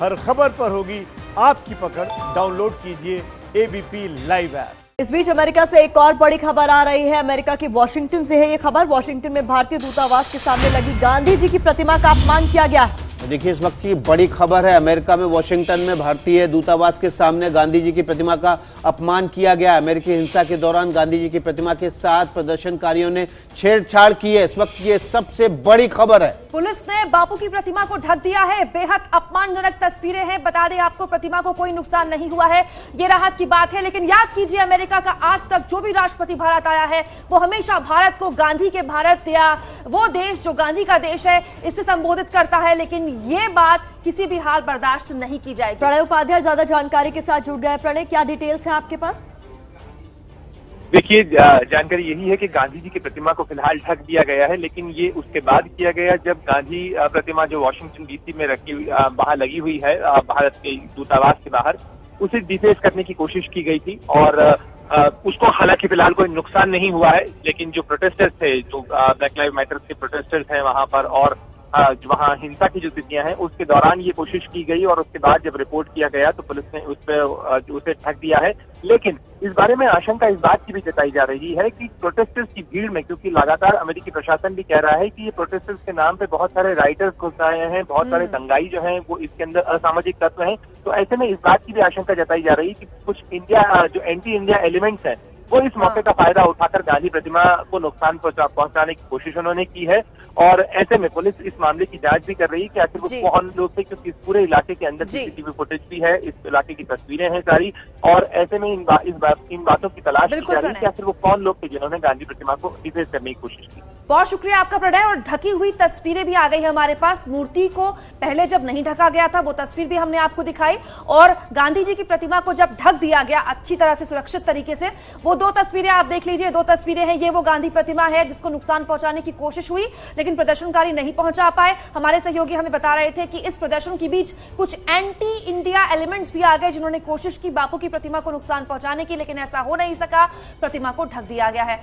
हर खबर पर होगी आपकी पकड़। डाउनलोड कीजिए एबीपी लाइव ऐप। इस बीच अमेरिका से एक और बड़ी खबर आ रही है। अमेरिका की वॉशिंगटन से है ये खबर। वॉशिंगटन में भारतीय दूतावास के सामने लगी गांधी जी की प्रतिमा का अपमान किया गया है। देखिए, इस वक्त की बड़ी खबर है। अमेरिका में वॉशिंगटन में भारतीय दूतावास के सामने गांधी जी की प्रतिमा का अपमान किया गया। अमेरिकी हिंसा के दौरान गांधी जी की प्रतिमा के साथ प्रदर्शनकारियों ने छेड़छाड़ की है। इस वक्त ये सबसे बड़ी खबर है। पुलिस ने बापू की प्रतिमा को ढक दिया है। बेहद अपमानजनक तस्वीरें हैं। बता दें आपको, प्रतिमा को कोई नुकसान नहीं हुआ है, ये राहत की बात है। लेकिन याद कीजिए, अमेरिका का आज तक जो भी राष्ट्रपति भारत आया है वो हमेशा भारत को गांधी के भारत या वो देश जो गांधी का देश है इससे संबोधित करता है। लेकिन ये बात किसी भी हाल बर्दाश्त नहीं की जाएगी। प्रणय उपाध्याय ज्यादा जानकारी के साथ जुड़ गए। प्रणय, क्या डिटेल्स हैं आपके पास? देखिए, जानकारी यही है कि गांधी जी की प्रतिमा को फिलहाल ढक दिया गया है, लेकिन ये उसके बाद किया गया जब गांधी प्रतिमा जो वॉशिंगटन डीसी में रखी बाहर लगी हुई है भारत के दूतावास के बाहर, उसे डिफेस करने की कोशिश की गई थी और उसको हालांकि फिलहाल कोई नुकसान नहीं हुआ है। लेकिन जो प्रोटेस्टर्स थे, जो ब्लैक लाइव मैटर के प्रोटेस्टर्स हैं वहां पर और वहां हिंसा की जो स्थितियां हैं उसके दौरान ये कोशिश की गई और उसके बाद जब रिपोर्ट किया गया तो पुलिस ने उसे ढक दिया है। लेकिन इस बारे में आशंका इस बात की भी जताई जा रही है कि प्रोटेस्टर्स की भीड़ में, क्योंकि लगातार अमेरिकी प्रशासन भी कह रहा है कि ये प्रोटेस्टर्स के नाम पे बहुत सारे राइटर्स घुस आए हैं, बहुत सारे दंगाई जो हैं वो इसके अंदर असामाजिक तत्व हैं। तो ऐसे में इस बात की भी आशंका जताई जा रही है कि कुछ जो एंटी इंडिया एलिमेंट्स हैं वो इस मौके का फायदा उठाकर गांधी प्रतिमा को नुकसान पहुंचाने की कोशिश उन्होंने की है। और ऐसे में पुलिस इस मामले की जांच भी कर रही है कि आखिर वो कौन लोग थे, क्योंकि इस पूरे इलाके के अंदर सीसीटीवी फुटेज भी है, इस इलाके की तस्वीरें हैं सारी। और ऐसे में इन बातों की तलाश की जा रही है कि आखिर वो कौन लोग थे जिन्होंने गांधी प्रतिमा को डिफेस करने की कोशिश की। बहुत शुक्रिया आपका प्रणय। और ढकी हुई तस्वीरें भी आ गई है हमारे पास। मूर्ति को पहले जब नहीं ढका गया था वो तस्वीर भी हमने आपको दिखाई, और गांधी जी की प्रतिमा को जब ढक दिया गया अच्छी तरह से, सुरक्षित तरीके से, वो दो तस्वीरें आप देख लीजिए। दो तस्वीरें हैं, ये वो गांधी प्रतिमा है जिसको नुकसान पहुंचाने की कोशिश हुई लेकिन प्रदर्शनकारी नहीं पहुंचा पाए। हमारे सहयोगी हमें बता रहे थे कि इस प्रदर्शन के बीच कुछ एंटी इंडिया एलिमेंट्स भी आ गए जिन्होंने कोशिश की बापू की प्रतिमा को नुकसान पहुंचाने की, लेकिन ऐसा हो नहीं सका। प्रतिमा को ढक दिया गया है।